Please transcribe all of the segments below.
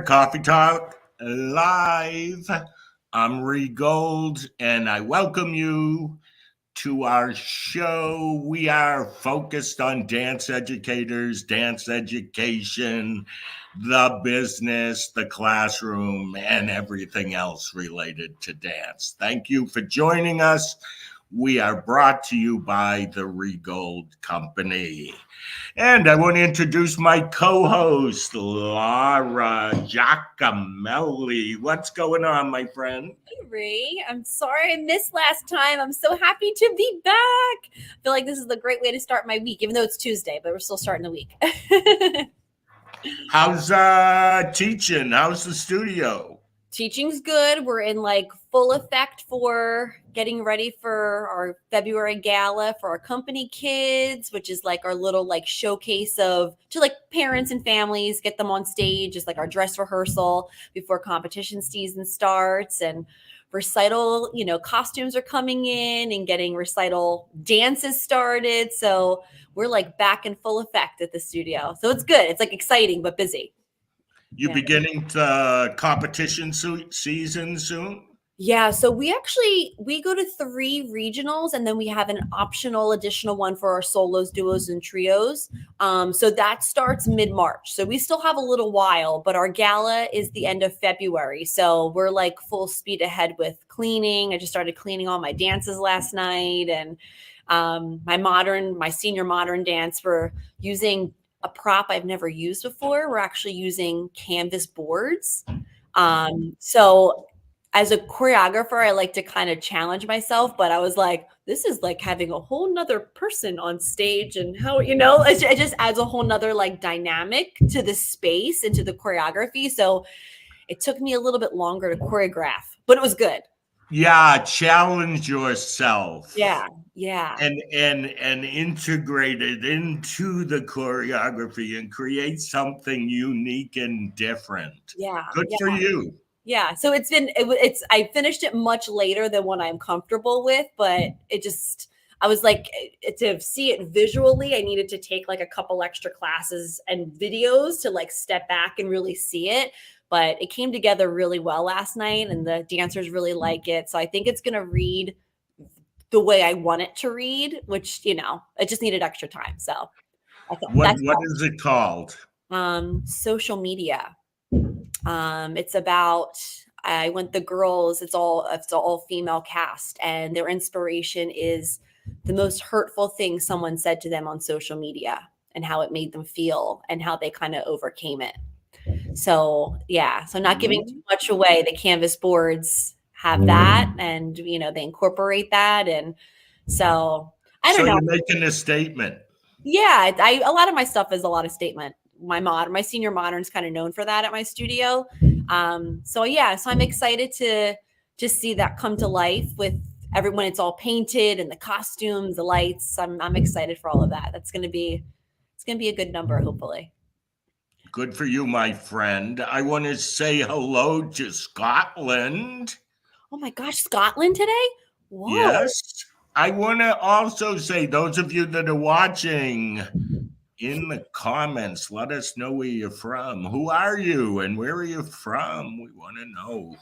Coffee Talk Live. I'm Ree Gold, and I welcome you to our show. We are focused on dance educators, dance education, the business, the classroom, and everything else related to dance. Thank you for joining us. We are brought to you by the Ree Gold Company. And I want to introduce my co-host, Laura Giacomelli. What's going on, my friend? Hey, Ree. I'm sorry I missed last time. I'm so happy to be back. I feel like this is a great way to start my week, even though it's Tuesday, but we're still starting the week. How's teaching? How's the studio? Teaching's good. We're in like full effect for getting ready for our February gala for our company kids, which is like our little like showcase of to like parents and families, get them on stage, just like our dress rehearsal before competition season starts. And recital, costumes are coming in and getting recital dances started. So we're like back in full effect at the studio. So it's good. It's like exciting but busy. You beginning to competition season soon? Yeah, so we go to 3 regionals, and then we have an optional additional one for our solos, duos, and trios. So that starts mid-March. So we still have a little while, but our gala is the end of February. So we're like full speed ahead with cleaning. I just started cleaning all my dances last night, and my senior modern dance, we're using a prop I've never used before. We're actually using canvas boards. So as a choreographer, I like to kind of challenge myself, but I was like, this is like having a whole nother person on stage, and how, it just adds a whole nother like dynamic to the space and to the choreography. So it took me a little bit longer to choreograph, but it was good. Yeah, challenge yourself. Yeah. And integrate it into the choreography and create something unique and different. Yeah. Good for you. Yeah. So I finished it much later than what I'm comfortable with, but I was like, to see it visually, I needed to take like a couple extra classes and videos to like step back and really see it. But it came together really well last night, and the dancers really like it. So I think it's going to read the way I want it to read, which, it just needed extra time. So what is it called? Social media. It's about the girls. It's all female cast, and their inspiration is the most hurtful thing someone said to them on social media and how it made them feel and how they kind of overcame it. So yeah, so not giving too much away. The canvas boards have that, and they incorporate that, and so I don't know. You're making a statement. Yeah, a lot of my stuff is a lot of statement. My senior modern's kind of known for that at my studio. So I'm excited to just see that come to life with everyone. It's all painted and the costumes, the lights. I'm excited for all of that. It's gonna be a good number, hopefully. Good for you, my friend. I want to say hello to Scotland. Oh my gosh, Scotland today? Whoa. Yes. I want to also say, those of you that are watching, in the comments, let us know where you're from. Who are you and where are you from? We want to know.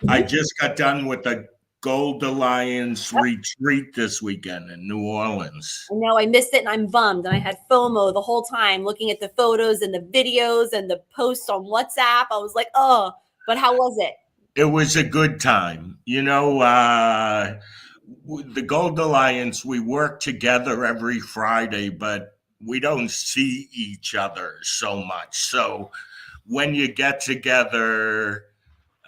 I just got done with the Gold Alliance retreat this weekend in New Orleans. I know, I missed it and I'm bummed. And I had FOMO the whole time looking at the photos and the videos and the posts on WhatsApp. I was like, oh, but how was it? It was a good time. The Gold Alliance, we work together every Friday, but we don't see each other so much. So when you get together,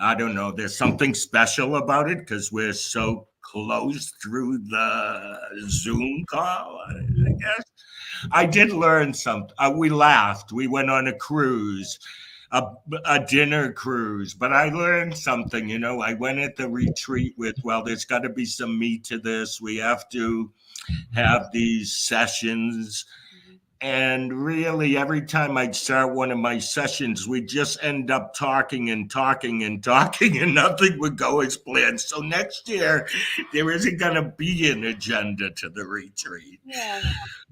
I don't know, there's something special about it because we're so close through the Zoom call, I guess. I did learn something. We laughed. We went on a cruise, a dinner cruise, but I learned something. I went at the retreat with, there's got to be some meat to this. We have to have these sessions And really, every time I'd start one of my sessions, we'd just end up talking and talking and talking, and nothing would go as planned. So next year, there isn't going to be an agenda to the retreat. Yeah.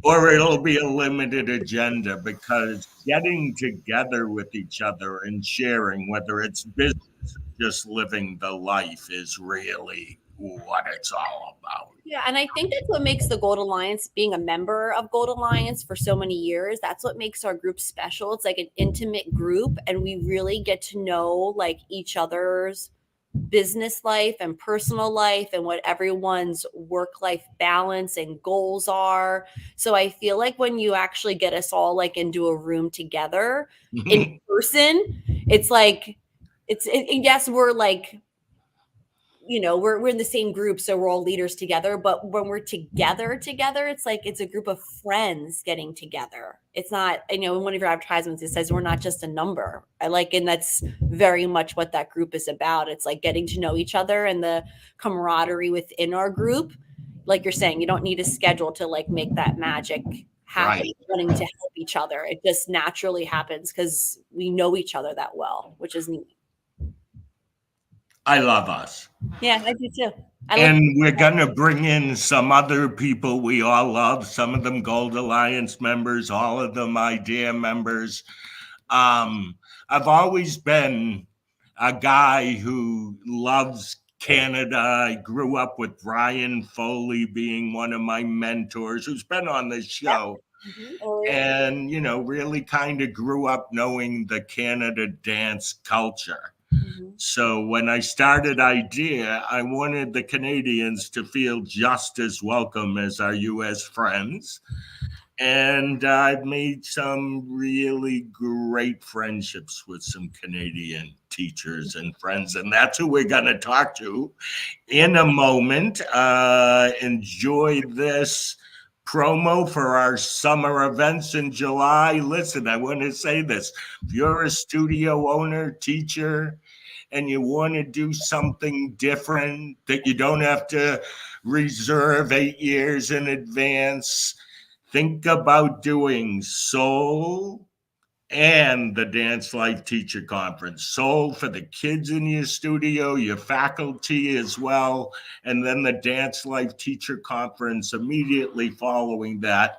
Or it'll be a limited agenda, because getting together with each other and sharing, whether it's business or just living the life, is really what it's all about. Yeah, and I think that's what makes the Gold Alliance, being a member of Gold Alliance for so many years, that's what makes our group special. It's like an intimate group, and we really get to know like each other's business life and personal life and what everyone's work life balance and goals are. So I feel like when you actually get us all like into a room together in person, it's like yes, we're like, you know, we're in the same group, so we're all leaders together, but when we're together, it's like it's a group of friends getting together. It's not, you know, in one of your advertisements it says we're not just a number. I like, and that's very much what that group is about. It's like getting to know each other and the camaraderie within our group. Like you're saying, you don't need a schedule to like make that magic happen. Right. Wanting to help each other, it just naturally happens because we know each other that well, which is neat. I love us. Yeah, I do too. And we're going to bring in some other people we all love, some of them Gold Alliance members, all of them IDEA members. I've always been a guy who loves Canada. I grew up with Brian Foley being one of my mentors, who's been on this show. Mm-hmm. And, you know, really kind of grew up knowing the Canada dance culture. Mm-hmm. So when I started IDEA, I wanted the Canadians to feel just as welcome as our U.S. friends. And I've made some really great friendships with some Canadian teachers and friends. And that's who we're going to talk to in a moment. Enjoy this promo for our summer events in July. Listen, I want to say this. If you're a studio owner, teacher, and you want to do something different that you don't have to reserve 8 years in advance, think about doing Soul and the Dance Life Teacher Conference. Soul for the kids in your studio, your faculty as well, and then the Dance Life Teacher Conference immediately following that.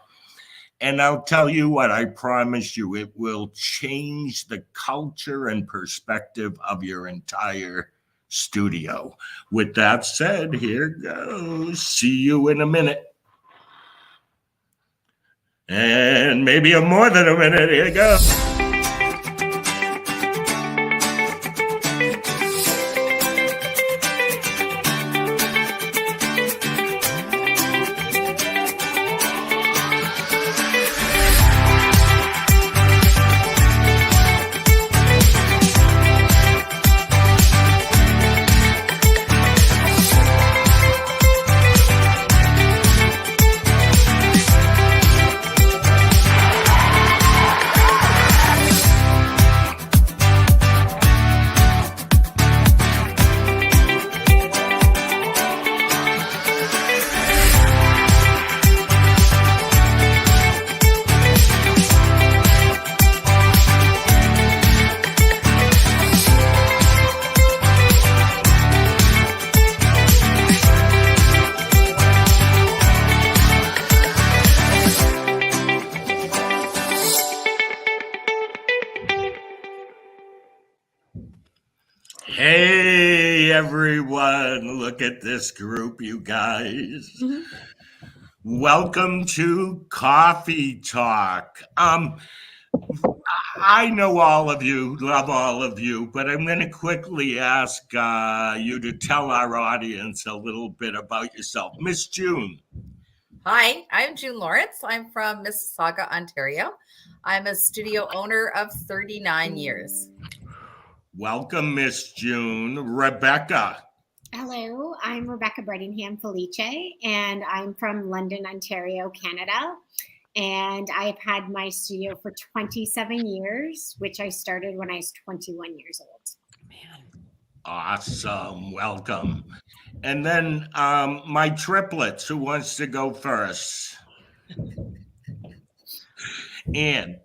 And I'll tell you what, I promise you, it will change the culture and perspective of your entire studio. With that said, here goes. See you in a minute. And maybe more than a minute. Here you go. Hey, everyone. Look at this group, you guys. Mm-hmm. Welcome to Coffee Talk. I know all of you, love all of you, but I'm going to quickly ask you to tell our audience a little bit about yourself. Miss June. Hi, I'm June Lawrence. I'm from Mississauga, Ontario. I'm a studio owner of 39 years. Welcome, Miss June. Rebecca. Hello, I'm Rebecca Brettingham Felice, and I'm from London, Ontario, Canada. And I've had my studio for 27 years, which I started when I was 21 years old. Man. Awesome. Welcome. And then my triplets, who wants to go first? Ann,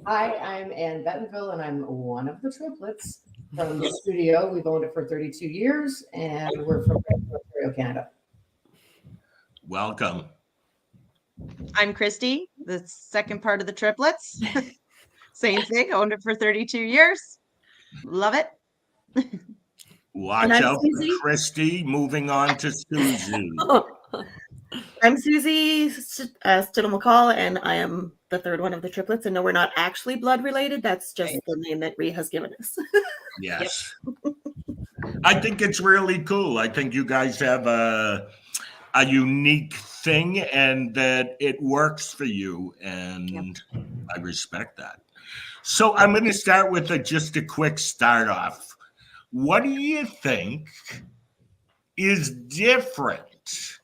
Hi, I'm Ann Bentonville, and I'm one of the triplets from the studio. We've owned it for 32 years, and we're from Ontario, Canada. welcome. I'm Christy, the second part of the triplets. Same thing, owned it for 32 years. Love it. Watch And I'm out Susie. for Christy. Moving on to Susie. I'm Susie Stidle McCall, and I am the third one of the triplets. And no, we're not actually blood related. That's just the name that Rhea has given us. Yes. I think it's really cool. I think you guys have a unique thing and that it works for you. And I respect that. So I'm going to start with just a quick start off. What do you think is different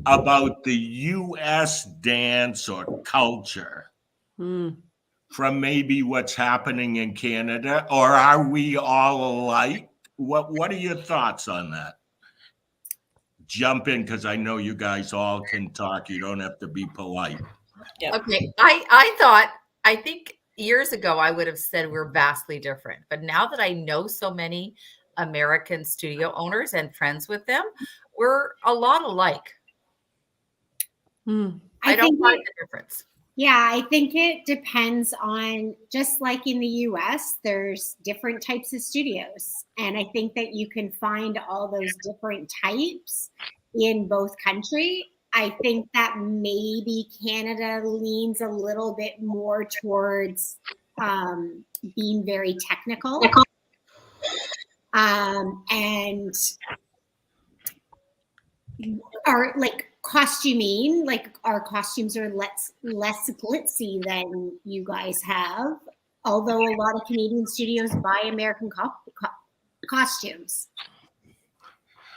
about the U.S. dance or culture from maybe what's happening in Canada? Or are we all alike? What are your thoughts on that? Jump in, because I know you guys all can talk. You don't have to be polite. Okay. I think years ago I would have said we're vastly different. But now that I know so many American studio owners and friends with them, we're a lot alike. I don't find the difference. Yeah, I think it depends on, just like in the US, there's different types of studios. And I think that you can find all those different types in both countries. I think that maybe Canada leans a little bit more towards being very technical. And are like costuming, like our costumes are less glitzy than you guys have, although a lot of Canadian studios buy American costumes.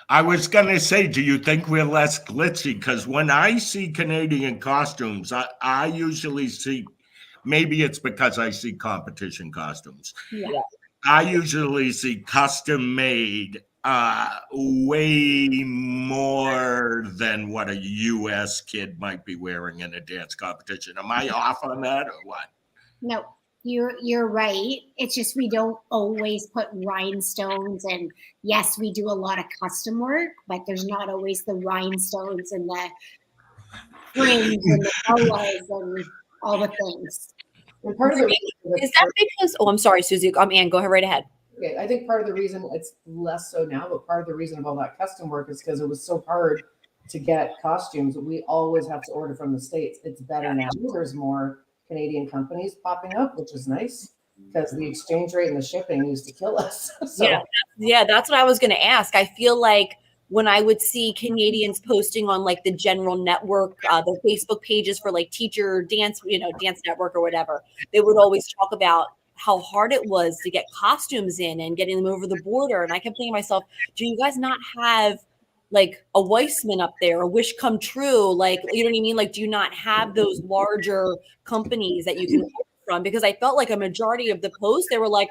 I was going to say, do you think we're less glitzy? Because when I see Canadian costumes, I usually see, maybe it's because I see competition costumes. Yeah. I usually see custom made way more than what a U.S. kid might be wearing in a dance competition. Am I off on that or what? No, you're right. It's just we don't always put rhinestones, and yes, we do a lot of custom work, but there's not always the rhinestones and the fringe and the boas and all the things. And part of the Is that because? Oh, I'm sorry, Susie. Ann, go ahead right ahead. Okay, I think part of the reason it's less so now, but part of the reason of all that custom work is because it was so hard to get costumes. We always have to order from the States. It's better now. There's more Canadian companies popping up, which is nice because the exchange rate and the shipping used to kill us. So. Yeah, that's what I was going to ask. I feel like when I would see Canadians posting on like the general network, the Facebook pages for like teacher dance, dance network or whatever, they would always talk about how hard it was to get costumes in and getting them over the border. And I kept thinking to myself, do you guys not have like a Weissman up there, a Wish Come True? Like, you know what I mean? Like, do you not have those larger companies that you can order from? Because I felt like a majority of the posts, they were like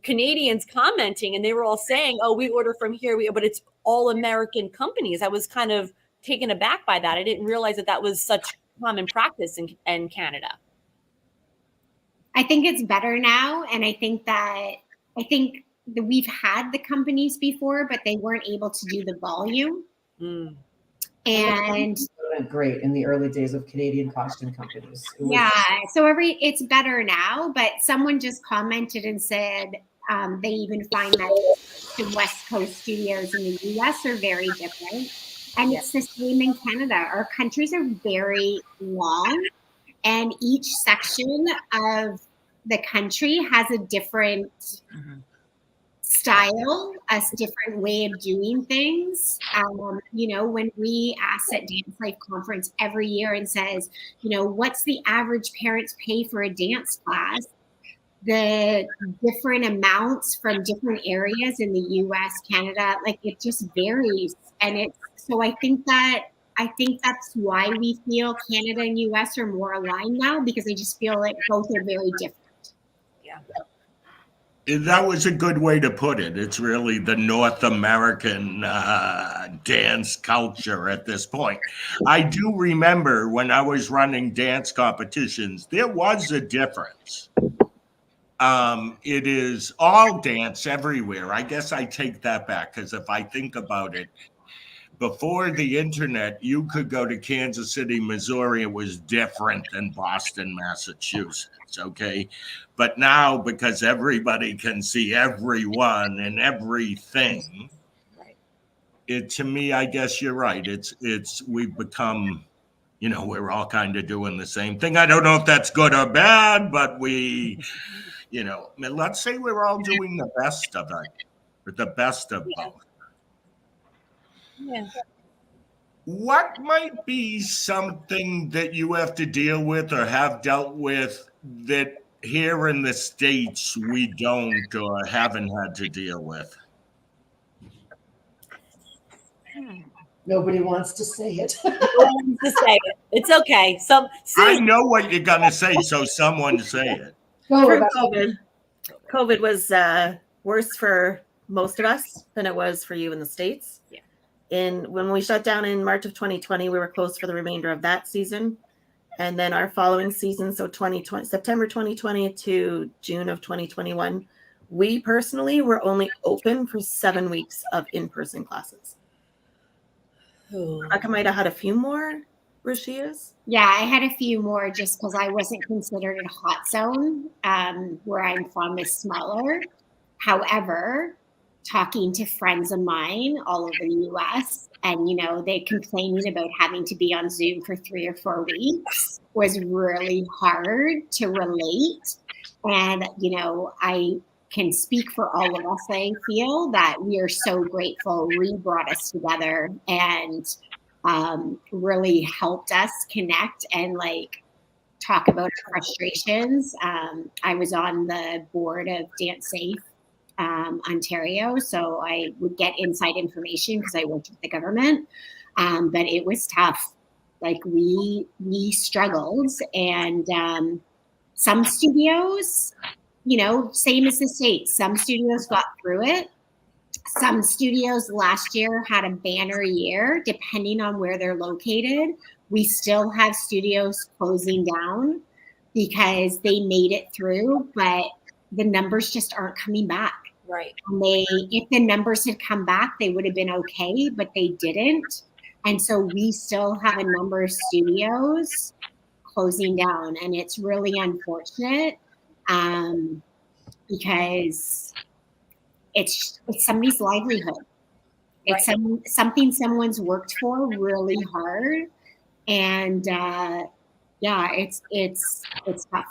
Canadians commenting and they were all saying, oh, we order from here, but it's all American companies. I was kind of taken aback by that. I didn't realize that was such common practice in Canada. I think it's better now. And I think that we've had the companies before, but they weren't able to do the volume. And great in the early days of Canadian costume companies. So it's better now, but someone just commented and said they even find that the West Coast studios in the US are very different. And it's the same in Canada. Our countries are very long, and each section of the country has a different style, a different way of doing things. When we ask at Dance Life Conference every year and says, what's the average parents pay for a dance class? The different amounts from different areas in the US, Canada, like it just varies. And so I think that's why we feel Canada and US are more aligned now, because I just feel like both are very different. That was a good way to put it. It's really the North American dance culture at this point. I do remember when I was running dance competitions, there was a difference. It is all dance everywhere. I guess I take that back, because if I think about it, before the internet, you could go to Kansas City, Missouri. It was different than Boston, Massachusetts. Okay. But now, because everybody can see everyone and everything, it, to me, I guess you're right. We've become, we're all kind of doing the same thing. I don't know if that's good or bad, but let's say we're all doing the best of it, or the best of both. Yeah. What might be something that you have to deal with or have dealt with that here in the States we don't or haven't had to deal with? Nobody wants to say it. No one wants to say it. It's okay. I know what you're going to say, so someone say it. Go, For Rebecca. COVID was worse for most of us than it was for you in the States. Yeah. When we shut down in March of 2020, we were closed for the remainder of that season. And then our following season, so September 2020 to June of 2021, we personally were only open for 7 weeks of in-person classes. Rebecca might have had a few more where she is. Yeah, I had a few more just because I wasn't considered a hot zone. Where I'm from is smaller. However, talking to friends of mine all over the US, and they complaining about having to be on Zoom for 3 or 4 weeks was really hard to relate. And I can speak for all of us. I feel that we are so grateful Ree brought us together and really helped us connect and talk about our frustrations. I was on the board of Dance Safe Ontario, so I would get inside information because I worked with the government, but it was tough. We struggled, and some studios, same as the States, some studios got through it. Some studios last year had a banner year, depending on where they're located. We still have studios closing down because they made it through, but the numbers just aren't coming back. Right. And if the numbers had come back, they would have been okay, but they didn't. And so we still have a number of studios closing down, and it's really unfortunate because it's somebody's livelihood. It's something someone's worked for really hard, and it's tough.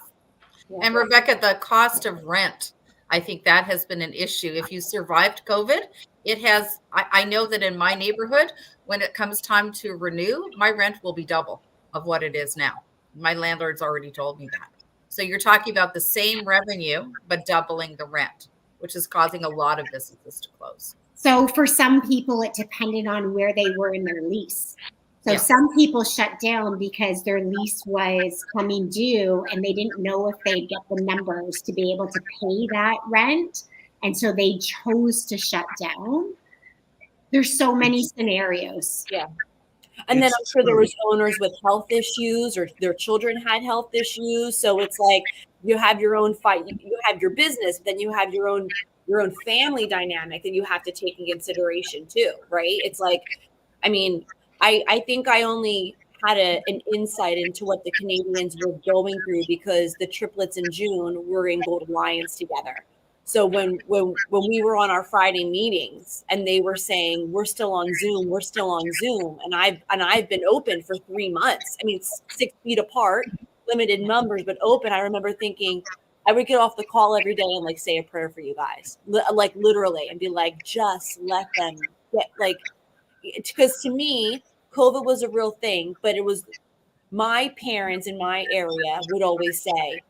Yeah. And Rebecca, the cost of rent, I think that has been an issue. If you survived COVID, it has. I know that in my neighborhood, when it comes time to renew, my rent will be double of what it is now. My landlord's already told me that. So you're talking about the same revenue, but doubling the rent, which is causing a lot of businesses to close. So for some people, it depended on where they were in their lease. So Yeah. some people shut down because their lease was coming due and they didn't know if they'd get the numbers to be able to pay that rent. And so they chose to shut down. There's so many scenarios. And then I'm sure there was owners with health issues, or their children had health issues. So it's like you have your own fight. You have your business, but then you have your own family dynamic that you have to take in consideration too, right? It's like, I mean, I think I only had an insight into what the Canadians were going through because the triplets in June were in Gold Alliance together. So when we were on our Friday meetings and they were saying we're still on Zoom, and I've been open for 3 months. I mean, 6 feet apart, limited numbers, but open. I remember thinking I would get off the call every day and say a prayer for you guys, literally, and be like, just let them get because to me, COVID was a real thing, but it was my parents in my area would always say,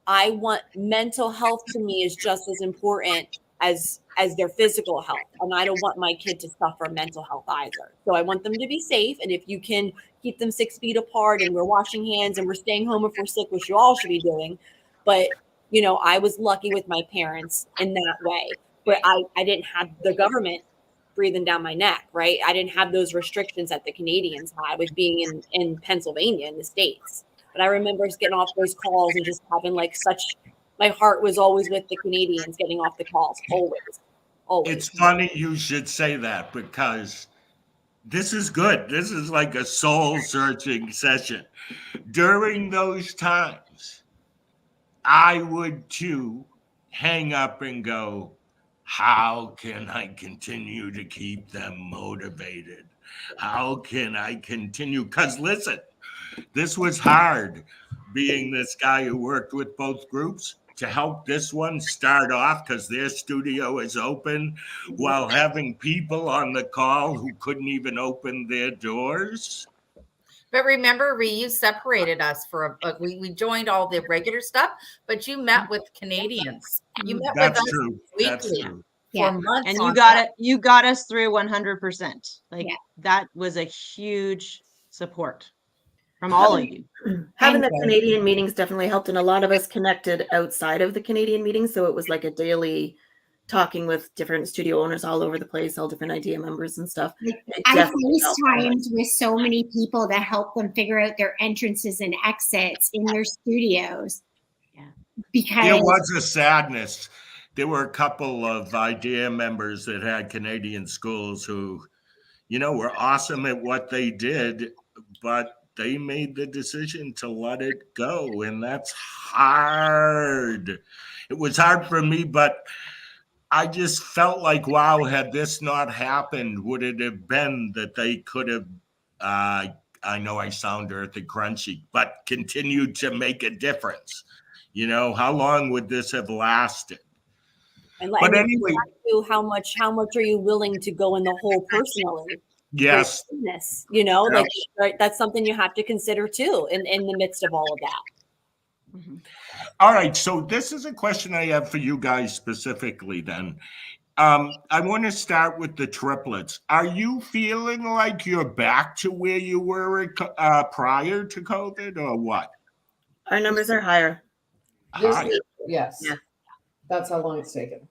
I want mental health to me is just as important as their physical health. And I don't want my kid to suffer mental health either. So I want them to be safe. And if you can keep them 6 feet apart and we're washing hands and we're staying home if we're sick, which you all should be doing. But You know, I was lucky with my parents in that way, but I didn't have the government breathing down my neck, right? I didn't have those restrictions that the Canadians had with being in Pennsylvania in the States. But I remember getting off those calls and just having like such, my heart was always with the Canadians getting off the calls, always, always. It's funny you should say that because this is good. This is like a soul searching session. During those times, I would too hang up and go, how can I continue to keep them motivated? How can I continue? Because listen, this was hard being this guy who worked with both groups to help this one start off because their studio is open while having people on the call who couldn't even open their doors. But remember, Ree, you separated us for we joined all the regular stuff, but you met with Canadians. You met That's with us true. weekly That's true. Yeah. for months. And you on got end. it. You got us through 100%. Like Yeah. that was a huge support from all of you. Having the Okay. Canadian meetings definitely helped, and a lot of us connected outside of the Canadian meetings. So it was like a daily talking with different studio owners all over the place, all different idea members and stuff. Like, It I definitely helped. FaceTimed with so many people to help them figure out their entrances and exits in their studios. Yeah. Because There was a sadness. There were a couple of idea members that had Canadian schools who, you know, were awesome at what they did, but they made the decision to let it go. And that's hard. It was hard for me, but I just felt like, wow, had this not happened, would it have been that they could have, I know I sound earthy crunchy, but continued to make a difference? You know, how long would this have lasted? And, But and anyway, how much are you willing to go in the hole personally? yes. For business, you know, Yeah. like right, that's something you have to consider too in the midst of all of that. Mhm. All right. So this is a question I have for you guys specifically then. I want to start with the triplets. Are you feeling like you're back to where you were prior to COVID or what? Our numbers are higher. This Hi. is- yes. Yeah. That's how long it's taken.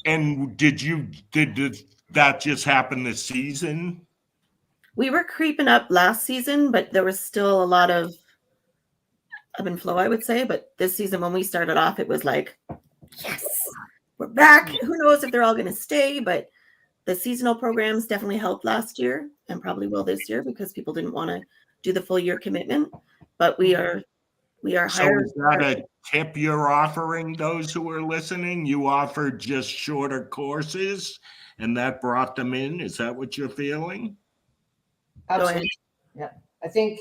And did that just happen this season? We were creeping up last season, but there was still a lot of ebb and flow, I would say. But this season, when we started off, it was like, yes, we're back. Who knows if they're all going to stay? But the seasonal programs definitely helped last year and probably will this year because people didn't want to do the full year commitment. But we are So higher. is that a tip you're offering those who are listening? You offered just shorter courses and that brought them in. Is that what you're feeling? Go ahead. Absolutely. Yeah. I think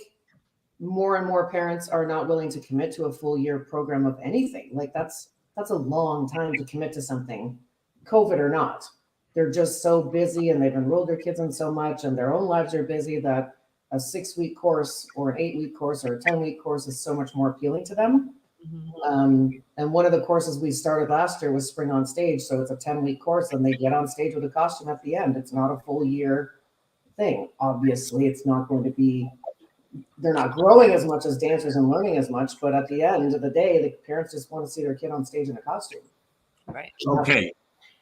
more and more parents are not willing to commit to a full year program of anything. Like that's a long time to commit to something, COVID or not. They're just so busy and they've enrolled their kids in so much and their own lives are busy that a 6-week course or an 8-week course or a 10-week course is so much more appealing to them. And one of the courses we started last year was Spring on Stage. So it's a 10-week course and they get on stage with a costume at the end. It's not a full year thing. Obviously, it's not going to be, they're not growing as much as dancers and learning as much, but at the end of the day, the parents just want to see their kid on stage in a costume. Right. Okay.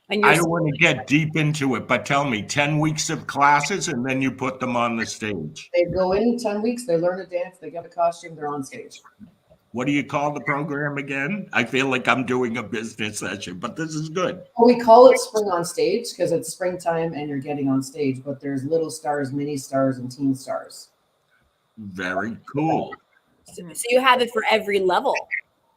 And I you're don't want to get deep into it, but tell me 10 weeks of classes and then you put them on the stage. They go in 10 weeks, they learn to dance, they get a costume, they're on stage. What do you call the program again? I feel like I'm doing a business session, but this is good. Well, we call it Spring on Stage because it's springtime and you're getting on stage, but there's little stars, mini stars, and teen stars. Very cool. so you have it for every level.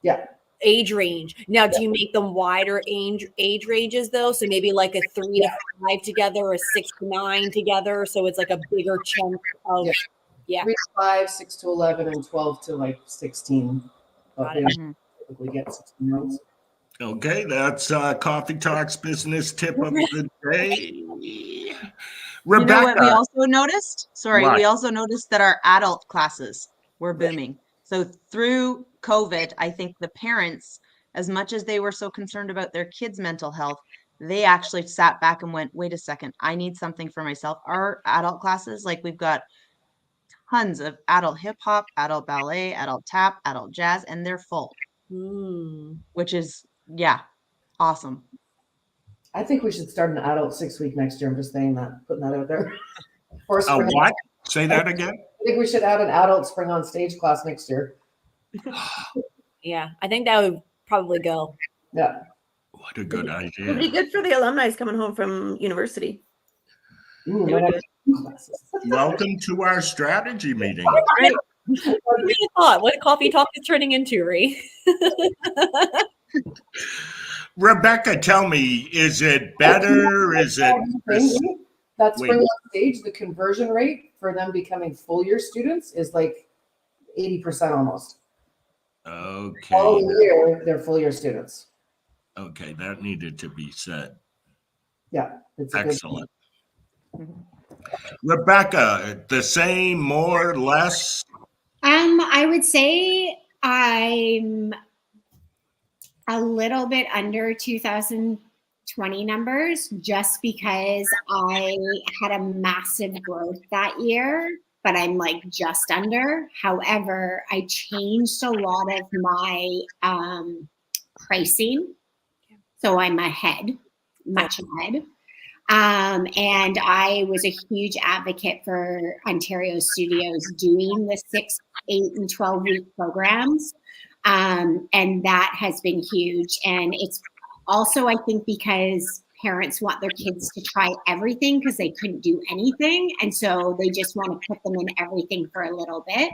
Yeah. Age range. Now, do you make them wider age ranges though? So maybe like a 3 to 5 together, or 6 to 9 together. So it's like a bigger chunk of Yeah. 3 to 5, 6 to 11, and 12 to like 16. But Got we it. Mhm. typically get 16-year-olds. Okay, that's Coffee Talks business tip of the day. You know Rebecca, what we also noticed? Sorry, What? we also noticed that our adult classes were booming. So through COVID, I think the parents, as much as they were so concerned about their kids' mental health, they actually sat back and went, wait a second, I need something for myself. Our adult classes, like we've got tons of adult hip hop, adult ballet, adult tap, adult jazz, and they're full. which is, yeah, awesome. I think we should start an adult 6-week next year. I'm just saying that, putting that out there. Or A spring. what? Say that again. I think we should add an adult spring on stage class next year. Yeah, I think that would probably go. Yeah. What a good It'd be idea. good for the alumni coming home from university. Ooh, It would might be- have classes. Welcome to our strategy meeting. Right. What would you thought? What coffee talk is turning into, Ree? Rebecca, tell me, is it better? Is it? That Wait. spring on stage, the conversion rate for them becoming full year students is like 80% almost. All Okay. year, they're full year students. Okay, that needed to be said. Yeah. It's a good- Excellent. Rebecca, the same, more, less? I would say I'm a little bit under 2020 numbers just because I had a massive growth that year, but I'm like just under. However, I changed a lot of my pricing. So I'm ahead, much ahead. And I was a huge advocate for Ontario Studios doing the 6, 8, and 12-week programs. And that has been huge. And it's also, I think, because parents want their kids to try everything because they couldn't do anything. And so they just want to put them in everything for a little bit.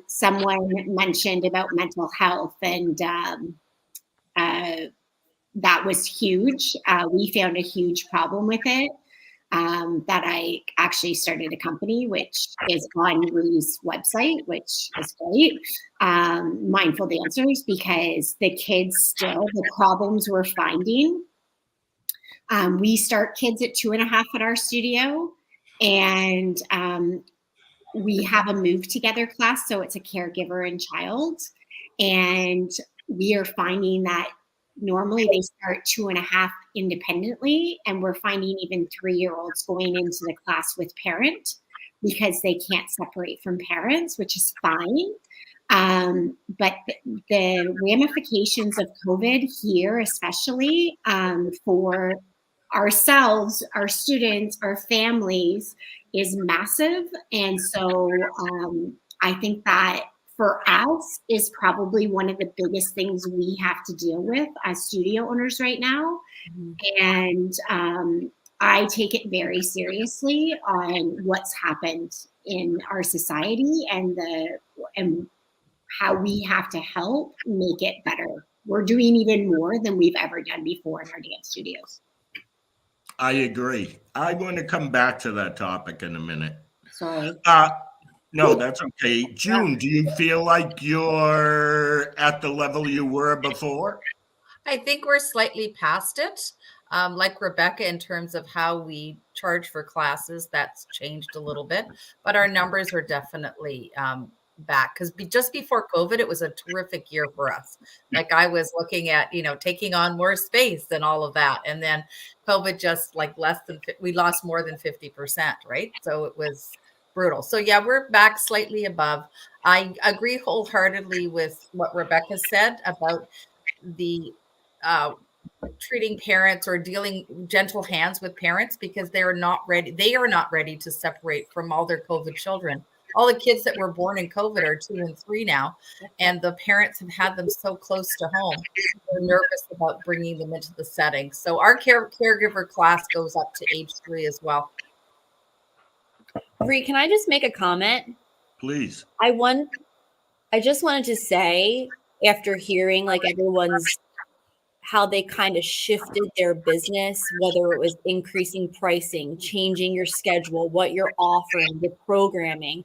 Someone mentioned about mental health, and that was huge. We found a huge problem with it. That I actually started a company, which is on Rue's website, which is great. Mindful Dancers, because the kids still, the problems we're finding. We start kids at 2.5 at our studio, and we have a move together class. So it's a caregiver and child. And we are finding that normally they start 2.5 independently, and we're finding even 3-year-olds going into the class with parent because they can't separate from parents, which is fine. But the ramifications of COVID here, especially for ourselves, our students, our families, is massive. And so I think that for us is probably one of the biggest things we have to deal with as studio owners right now. And I take it very seriously on what's happened in our society and how we have to help make it better. We're doing even more than we've ever done before in our dance studios. I agree. I'm going to come back to that topic in a minute. Sorry. No, that's okay. June, do you feel like you're at the level you were before? I think we're slightly past it. Like Rebecca, in terms of how we charge for classes, that's changed a little bit, but our numbers are definitely back, because just before COVID, it was a terrific year for us. Like I was looking at, taking on more space and all of that. And then COVID just like we lost more than 50%, right? So it was brutal. So yeah, we're back slightly above. I agree wholeheartedly with what Rebecca said about the treating parents or dealing gentle hands with parents, because they are not ready to separate from all their COVID children. All the kids that were born in COVID are 2 and 3 now, and the parents have had them so close to home. They're nervous about bringing them into the setting. So our caregiver class goes up to age 3 as well. Ree, can I just make a comment? Please. I just wanted to say, after hearing like everyone's how they kind of shifted their business, whether it was increasing pricing, changing your schedule, what you're offering, the programming,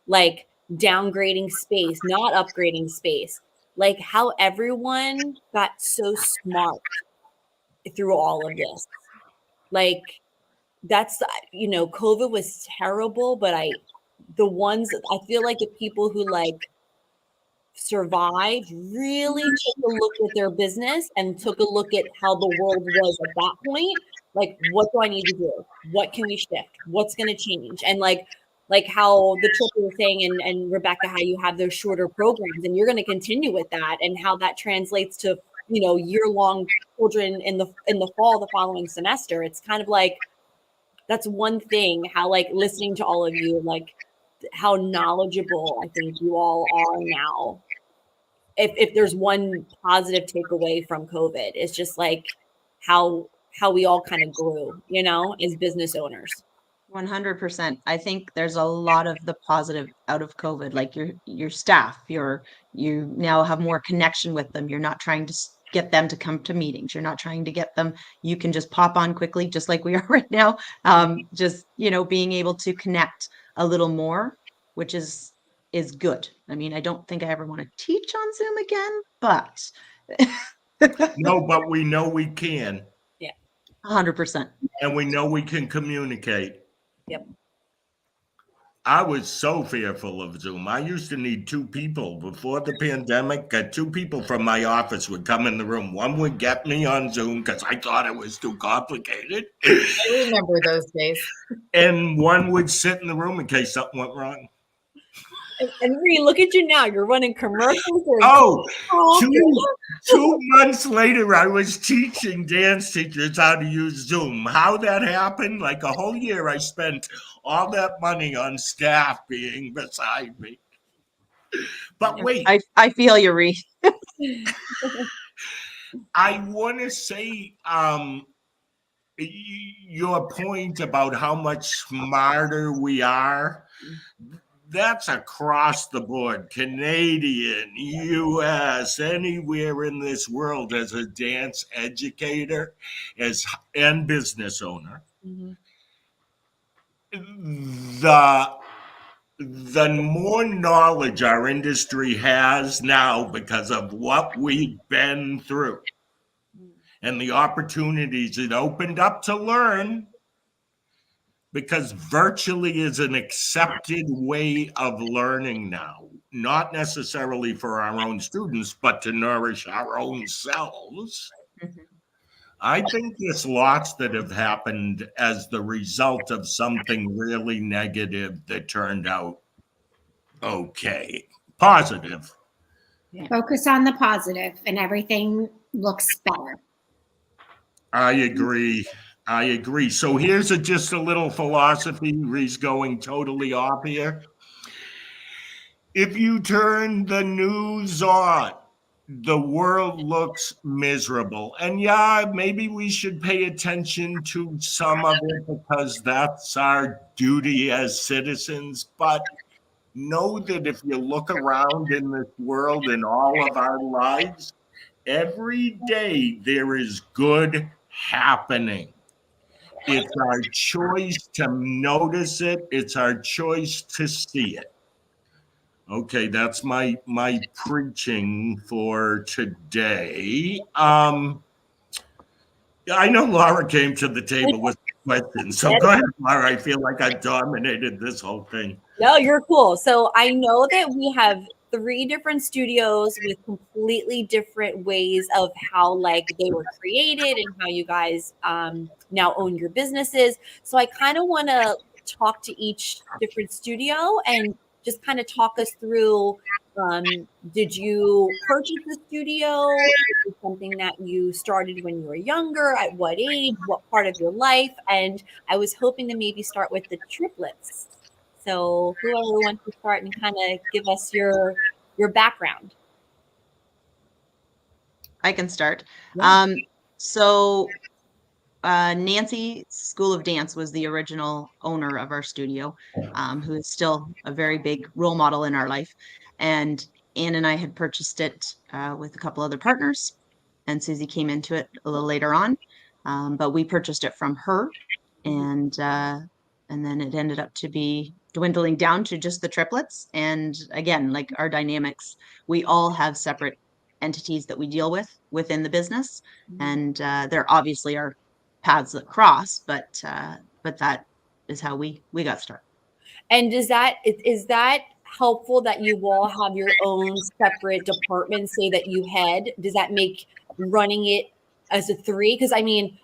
like downgrading space, not upgrading space, like how everyone got so smart through all of this. Like that's, COVID was terrible, but I feel like the people who like survived really took a look at their business and took a look at how the world was at that point. Like, what do I need to do? What can we shift? What's going to change? And like like how the Trip was saying, and Rebecca, how you have those shorter programs, and you're going to continue with that, and how that translates to, you know, year-long children in the fall, the following semester. It's kind of like, that's one thing, how like listening to all of you, like how knowledgeable I think you all are now. If there's one positive takeaway from COVID, it's just like how we all kind of grew, you know, as business owners. 100%. I think there's a lot of the positive out of COVID, like your staff, you now have more connection with them. You're not trying to get them to come to meetings. You're not trying to get them. You can just pop on quickly, just like we are right now. Just, you know, being able to connect a little more, which is good. I mean, I don't think I ever want to teach on Zoom again, but No, but we know we can. 100%. And we know we can communicate. Yep. I was so fearful of Zoom. I used to need 2 people before the pandemic. 2 people from my office would come in the room. One would get me on Zoom because I thought it was too complicated. I remember those days. And one would sit in the room in case something went wrong. And Ree, look at you now. You're running commercials. Oh, 2 months later, I was teaching dance teachers how to use Zoom. How that happened? Like a whole year, I spent all that money on staff being beside me. But wait, I feel you, Ree. I want to say your point about how much smarter we are. That's across the board, Canadian, US, anywhere in this world, as a dance educator and business owner. Mm-hmm. The more knowledge our industry has now because of what we've been through and the opportunities it opened up to learn, because virtually is an accepted way of learning now, not necessarily for our own students, but to nourish our own selves. Mm-hmm. I think there's lots that have happened as the result of something really negative that turned out okay, positive. Focus on the positive and everything looks better. I agree. So here's just a little philosophy. Ree's going totally off here. If you turn the news on, the world looks miserable. And yeah, maybe we should pay attention to some of it because that's our duty as citizens. But know that if you look around in this world in all of our lives, every day there is good happening. It's our choice to notice it. It's our choice to see it. Okay, that's my preaching for today. I know Laura came to the table with questions, so go ahead, Laura. I feel like I dominated this whole thing. No, you're cool. So I know that we have 3 different studios with completely different ways of how like they were created and how you guys now own your businesses. So I kind of want to talk to each different studio and just kind of talk us through, did you purchase the studio? Is it something that you started when you were younger? At what age? What part of your life? And I was hoping to maybe start with the triplets. So whoever wants to start and kind of give us your background. I can start. Yeah. Nancy School of Dance was the original owner of our studio, who is still a very big role model in our life. And Anne and I had purchased it with a couple other partners, and Susie came into it a little later on. But we purchased it from her, and then it ended up to be dwindling down to just the triplets. And again, like our dynamics, we all have separate entities that we deal with within the business, and there obviously are paths that cross, but that is how we got started. And is that helpful that you all have your own separate departments, say that you head? Does that make running it as a 3? Because I mean,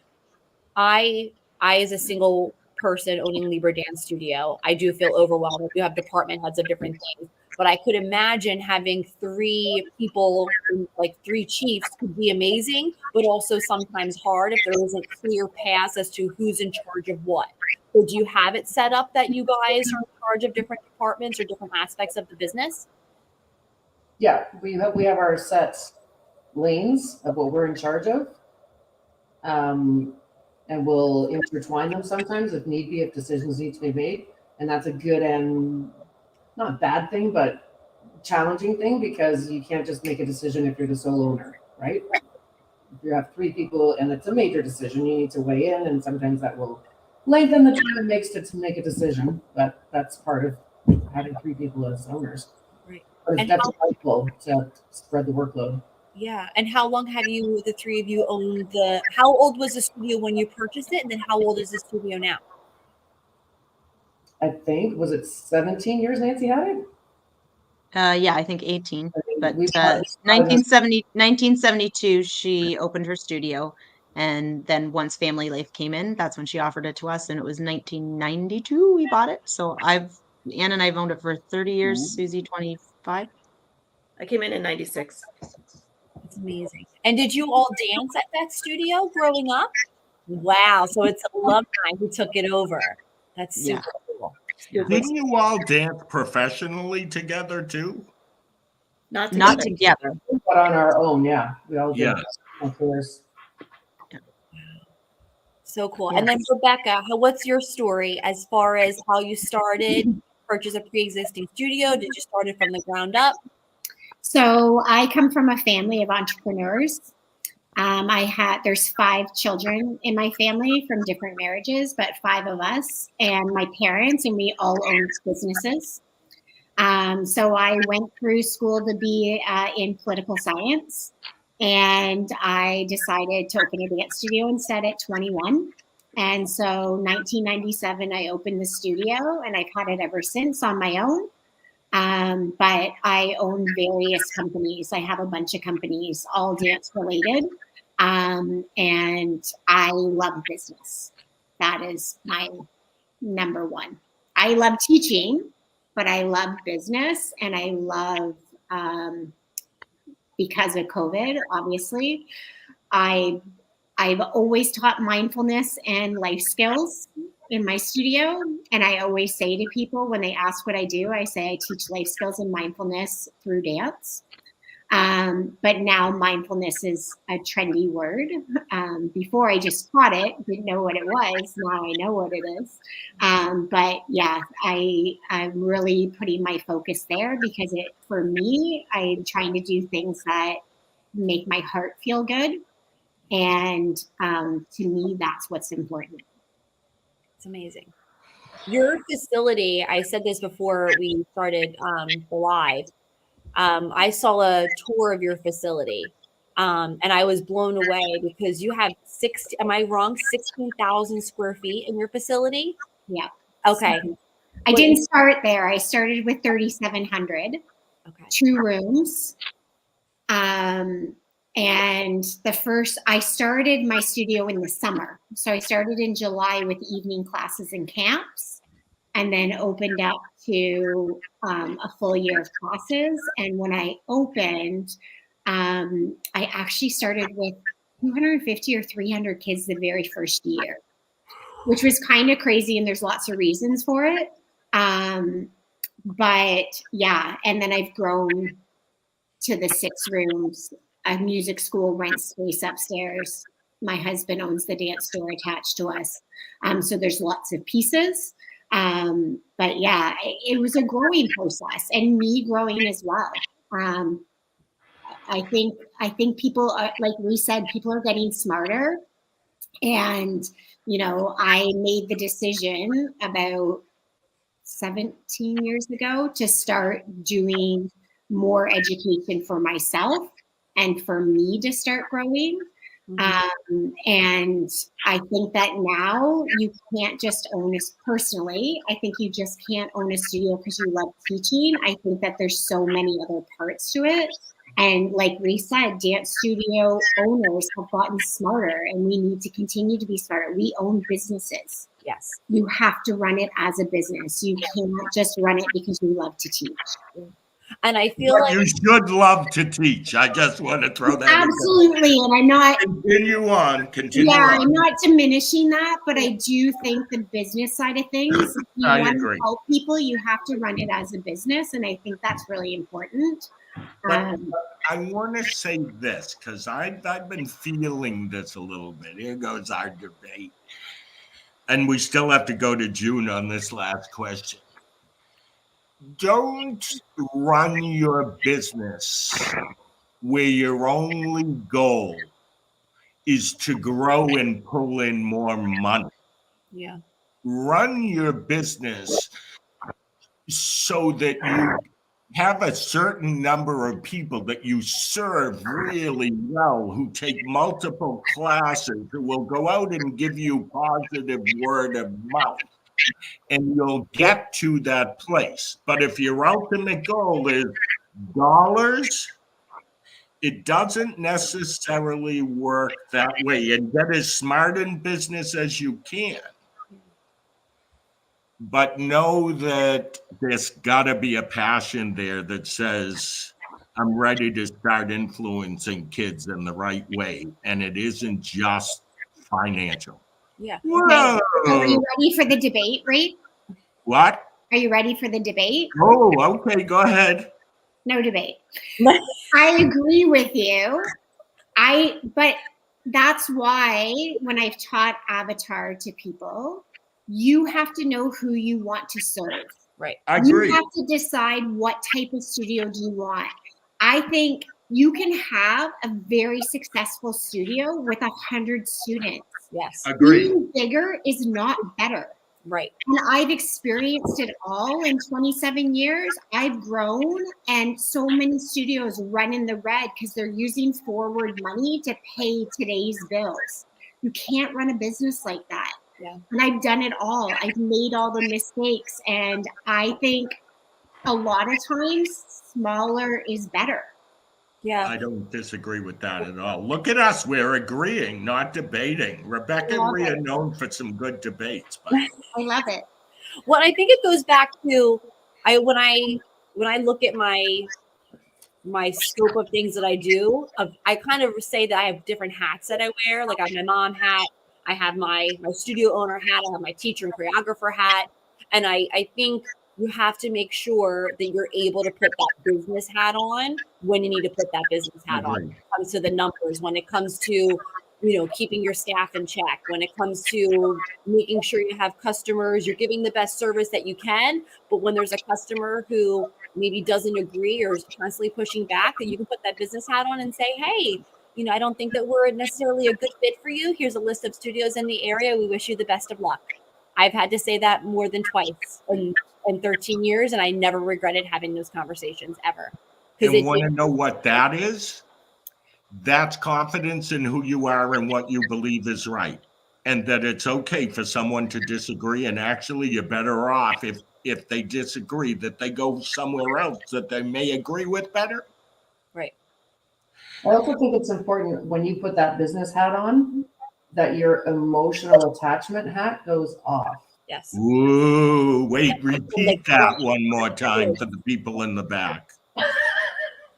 I as a single person owning Libra Dance Studio. I do feel overwhelmed. We have department heads of different things, but I could imagine having 3 people, like 3 chiefs, could be amazing, but also sometimes hard if there isn't clear paths as to who's in charge of what. So do you have it set up that you guys are in charge of different departments or different aspects of the business? Yeah, we have our set lanes of what we're in charge of. And we'll intertwine them sometimes if need be, if decisions need to be made. And that's a good and not bad thing, but challenging thing, because you can't just make a decision if you're the sole owner, right? If you have 3 people and it's a major decision, you need to weigh in, and sometimes that will lengthen the time it makes to make a decision. But that's part of having 3 people as owners. Right. But it's And definitely helpful to spread the workload. Yeah. And how long have you, the 3 of you, owned how old was the studio when you purchased it? And then how old is the studio now? I think, was it 17 years Nancy had it? Yeah, I think 18. I mean, But we started- 1972, she opened her studio. And then once Family Life came in, that's when she offered it to us. And it was 1992 we bought it. So Ann and I've owned it for 30 years, Susie 25. I came in 96. It's amazing. And did you all dance at that studio growing up? Wow. So it's alumni who took it over. That's super cool. Didn't you all dance professionally together too? Not Not together. together. But on our own, yeah. We all did. Yes. Of course. So cool. And then Rebecca, what's your story as far as how you started, purchase a pre-existing studio? Did you start it from the ground up? So I come from a family of entrepreneurs. There's 5 children in my family from different marriages, but 5 of us and my parents, and we all owned businesses. So I went through school to be in political science, and I decided to open a dance studio instead at 21. And so 1997, I opened the studio, and I've had it ever since on my own. But I own various companies. I have a bunch of companies, all dance related. And I love business. That is my number one. I love teaching, but I love business, and I love, because of COVID, obviously, I've always taught mindfulness and life skills in my studio. And I always say to people when they ask what I do, I say I teach life skills and mindfulness through dance. But now mindfulness is a trendy word. Before I just taught it, didn't know what it was. Now I know what it is. But yeah, I'm really putting my focus there because for me, I'm trying to do things that make my heart feel good. And to me, that's what's important. It's amazing. Your facility, I said this before we started the live. I saw a tour of your facility, and I was blown away because you have 16,000 square feet in your facility? Yeah. Okay. I didn't start there. I started with 3,700, Okay. 2 rooms. And I started my studio in the summer. So I started in July with evening classes and camps, and then opened up to a full year of classes. And when I opened, I actually started with 250 or 300 kids the very first year, which was kind of crazy. And there's lots of reasons for it. But yeah, and then I've grown to the 6 rooms. A music school rents space upstairs. My husband owns the dance store attached to us. So there's lots of pieces. But yeah, it was a growing process, and me growing as well. I think people are, like we said, people are getting smarter. And, I made the decision about 17 years ago to start doing more education for myself and for me to start growing. And I think that now you can't just own us personally. I think you just can't own a studio because you love teaching. I think that there's so many other parts to it. And like Reese said, dance studio owners have gotten smarter, and we need to continue to be smarter. We own businesses. Yes. You have to run it as a business. You cannot just run it because you love to teach. And I feel But like you should love to teach. I just want to throw that in there. Absolutely. And I'm not, Continue on. Continue yeah, on. I'm not diminishing that, but I do think the business side of things, if you I want agree. to help people, you have to run it as a business. And I think that's really important. But I want to say this because I've been feeling this a little bit. Here goes our debate. And we still have to go to June on this last question. Don't run your business where your only goal is to grow and pull in more money. yeah. Run your business so that you have a certain number of people that you serve really well, who take multiple classes, who will go out and give you positive word of mouth, and you'll get to that place. But if your ultimate goal is dollars, it doesn't necessarily work that way. And get as smart in business as you can. But know that there's got to be a passion there that says, I'm ready to start influencing kids in the right way. And it isn't just financial. Yeah. Whoa. Are you ready for the debate, Ray? What? Are you ready for the debate? Oh, okay. Go ahead. No debate. I agree with you. But that's why when I've taught Avatar to people, you have to know who you want to serve. Right. I agree. You have to decide what type of studio do you want. I think you can have a very successful studio with 100 students. Yes. Agree. Being bigger is not better. Right. And I've experienced it all in 27 years. I've grown, and so many studios run in the red because they're using forward money to pay today's bills. You can't run a business like that. Yeah. And I've done it all. I've made all the mistakes. And I think a lot of times smaller is better. Yeah. I don't disagree with that at all. Look at us. We're agreeing, not debating. Rebecca and Rhea are known for some good debates. But I love it. Well, I think it goes back to when I look at my scope of things that I do, I kind of say that I have different hats that I wear. Like I have my mom hat, I have my studio owner hat, I have my teacher and choreographer hat. And I think you have to make sure that you're able to put that business hat on when you need to put that business hat on. When it comes to the numbers, when it comes to, keeping your staff in check, when it comes to making sure you have customers, you're giving the best service that you can. But when there's a customer who maybe doesn't agree or is constantly pushing back, that you can put that business hat on and say, hey, I don't think that we're necessarily a good fit for you. Here's a list of studios in the area. We wish you the best of luck. I've had to say that more than twice in 13 years, and I never regretted having those conversations ever. And want to know what that is? That's confidence in who you are and what you believe is right. And that it's okay for someone to disagree. And actually, you're better off if they disagree, that they go somewhere else that they may agree with better. Right. I also think it's important when you put that business hat on that your emotional attachment hat goes off. Yes. Ooh, wait, repeat that one more time for the people in the back.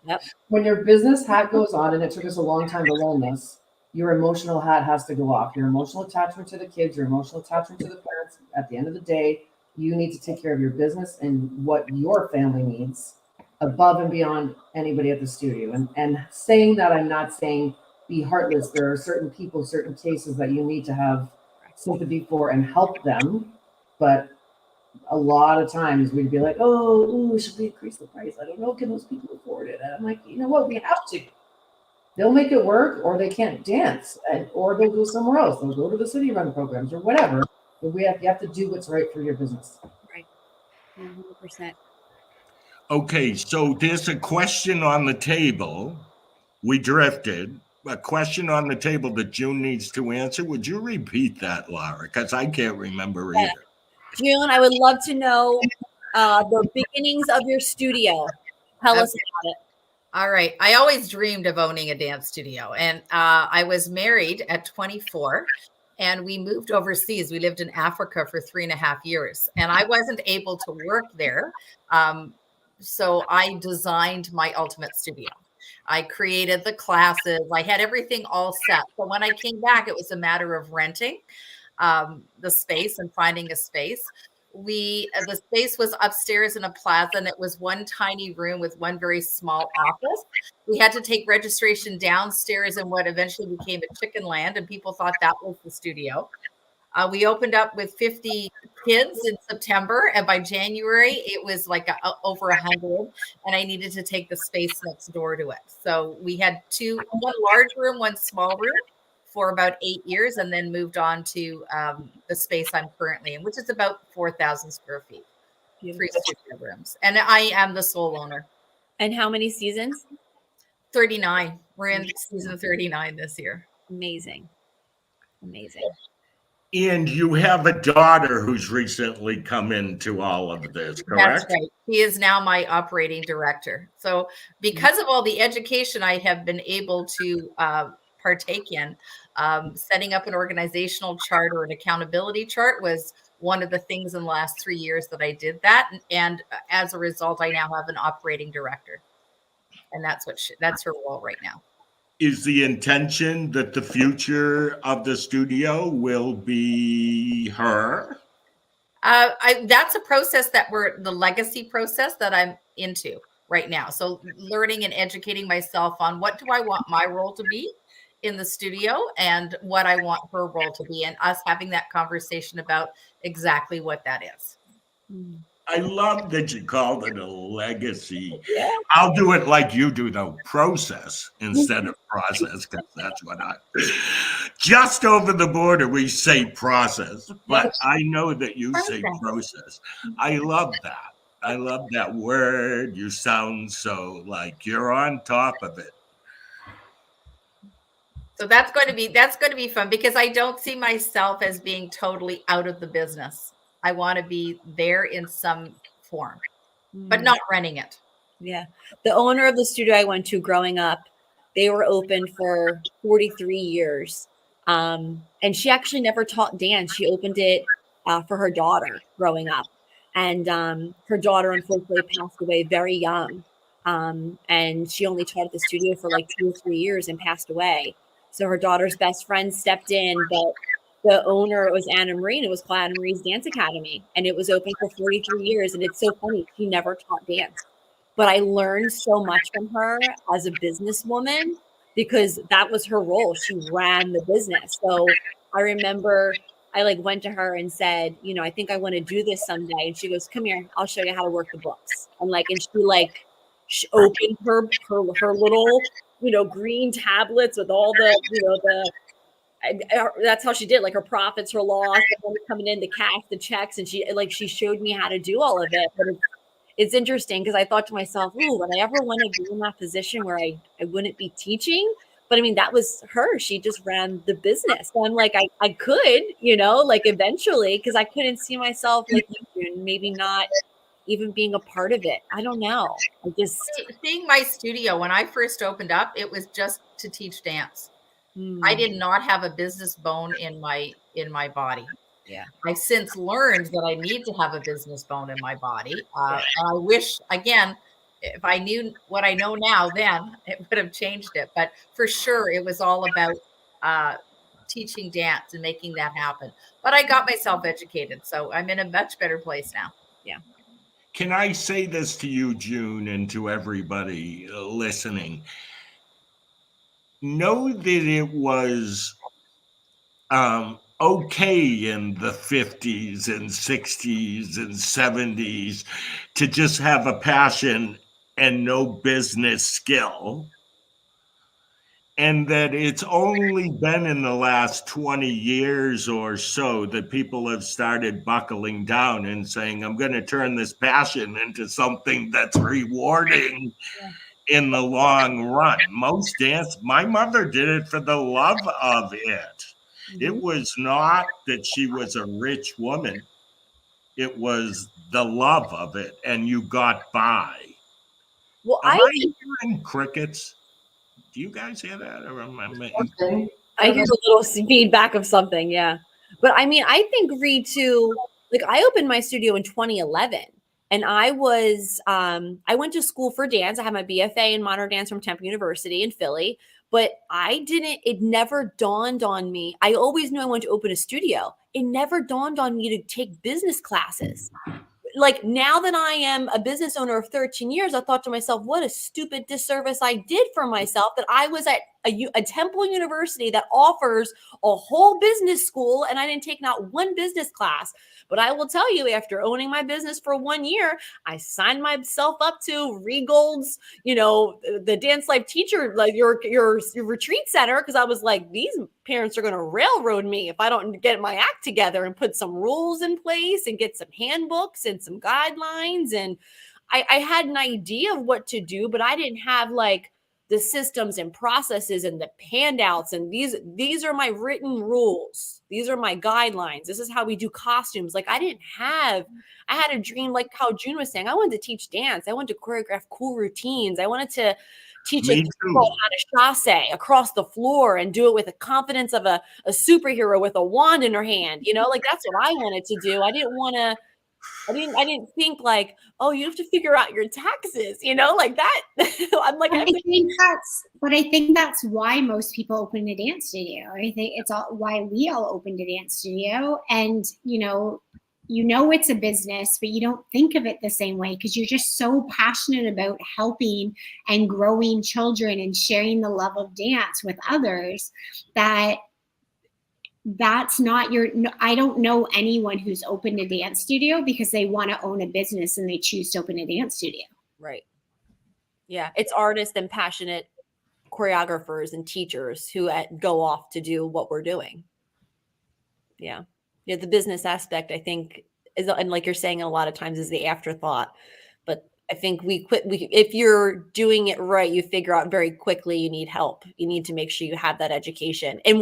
Yep. When your business hat goes on, and it took us a long time to learn this, your emotional hat has to go off. Your emotional attachment to the kids, your emotional attachment to the parents. At the end of the day, you need to take care of your business and what your family needs above and beyond anybody at the studio. And saying that, I'm not saying be heartless. There are certain people, certain cases that you need to have sympathy for and help them. But a lot of times we'd be like, oh, should we increase the price? I don't know. Can those people afford it? And I'm like, you know what? We have to. They'll make it work, or they can't dance, or they'll go somewhere else. They'll go to the city run programs or whatever. But you have to do what's right for your business. Right. 100%. Okay, so there's a question on the table. We drifted. A question on the table that June needs to answer. Would you repeat that, Laura? Because I can't remember either. June, I would love to know the beginnings of your studio. Tell us about it. All right. I always dreamed of owning a dance studio. And I was married at 24 and we moved overseas. We lived in Africa for 3.5 years and I wasn't able to work there. So I designed my ultimate studio. I created the classes. I had everything all set. So when I came back, it was a matter of renting the space and finding a space. The space was upstairs in a plaza and it was one tiny room with one very small office. We had to take registration downstairs in what eventually became a chicken land, and people thought that was the studio. We opened up with 50 kids in September, and by January it was like over 100, and I needed to take the space next door to it. So we had one large room, one small room, for about 8 years, and then moved on to the space I'm currently in, which is about 4,000 square feet, 3 studio rooms. And I am the sole owner. And how many seasons? 39. We're in season 39 this year. Amazing. Amazing. And you have a daughter who's recently come into all of this, correct? That's right. He is now my operating director. So because of all the education I have been able to partake in, setting up an organizational chart or an accountability chart was one of the things in the last 3 years that I did that. And as a result, I now have an operating director. And that's her role right now. Is the intention that the future of the studio will be her? That's a process the legacy process that I'm into right now. So learning and educating myself on what do I want my role to be in the studio and what I want her role to be, and us having that conversation about exactly what that is. I love that you called it a legacy. I'll do it like you do, though, process instead of process, because that's what just over the border, we say process, but I know that you say process. I love that. I love that word. You sound so like you're on top of it. So that's going to be fun because I don't see myself as being totally out of the business. I want to be there in some form, but not running it. Yeah. The owner of the studio I went to growing up, they were open for 43 years. And she actually never taught dance. She opened it for her daughter growing up. And her daughter unfortunately passed away very young. And she only taught at the studio for like 2 or 3 years and passed away. So her daughter's best friend stepped in, but the owner was Anna Marie, and it was called Anna Marie's Dance Academy, and it was open for 43 years. And it's so funny, she never taught dance, but I learned so much from her as a businesswoman because that was her role. She ran the business. So I remember I went to her and said, I think I want to do this someday. And she goes, come here, I'll show you how to work the books. And she opened her little, green tablets with all the that's how she did her profits, her loss, coming in, the cash, the checks. And she showed me how to do all of it. But it's interesting because I thought to myself, ooh, would I ever want to be in that position where I wouldn't be teaching? But I mean, that was her. She just ran the business. So I'm like, I could, eventually, because I couldn't see myself maybe not even being a part of it. I don't know. I just seeing my studio when I first opened up, it was just to teach dance. I did not have a business bone in my body. Yeah. I've since learned that I need to have a business bone in my body. And I wish, again, if I knew what I know now, then it would have changed it. But for sure, it was all about teaching dance and making that happen. But I got myself educated. So I'm in a much better place now. Yeah. Can I say this to you, June, and to everybody listening? Know that it was okay in the 50s and 60s and 70s to just have a passion and no business skill. And that it's only been in the last 20 years or so that people have started buckling down and saying, I'm going to turn this passion into something that's rewarding. Yeah. In the long run. My mother did it for the love of it. Mm-hmm. It was not that she was a rich woman. It was the love of it, and you got by. Well, Am I I hearing crickets? Do you guys hear that? Or am I Okay. I hear a little feedback of something, yeah. But I mean, I think Reed too. Like, I opened my studio in 2011, and I went to school for dance. I had my BFA in modern dance from Temple University in Philly, but it never dawned on me. I always knew I wanted to open a studio. It never dawned on me to take business classes. Like, now that I am a business owner of 13 years, I thought to myself, what a stupid disservice I did for myself that I was at a Temple University that offers a whole business school and I didn't take not one business class. But I will tell you, after owning my business for 1 year, I signed myself up to Regold's, the Dance Life Teacher, like your retreat center, because I was like, these parents are going to railroad me if I don't get my act together and put some rules in place and get some handbooks and some guidelines. And I had an idea of what to do, but I didn't have like the systems and processes and the handouts. And these are my written rules. These are my guidelines. This is how we do costumes. Like, I had a dream, like how June was saying, I wanted to teach dance. I wanted to choreograph cool routines. I wanted to teach a Me girl too. how to chasse across the floor and do it with the confidence of a superhero with a wand in her hand. Like, that's what I wanted to do. I didn't think like, oh, you have to figure out your taxes, like that. I'm like, I think that's why most people open a dance studio. I think it's all why we all opened a dance studio. And it's a business, but you don't think of it the same way because you're just so passionate about helping and growing children and sharing the love of dance with others that's not I don't know anyone who's opened a dance studio because they want to own a business and they choose to open a dance studio. Right. Yeah. It's artists and passionate choreographers and teachers who go off to do what we're doing. Yeah. Yeah. The business aspect, I think, is, and like you're saying, a lot of times is the afterthought. But I think if you're doing it right, you figure out very quickly you need help. You need to make sure you have that education and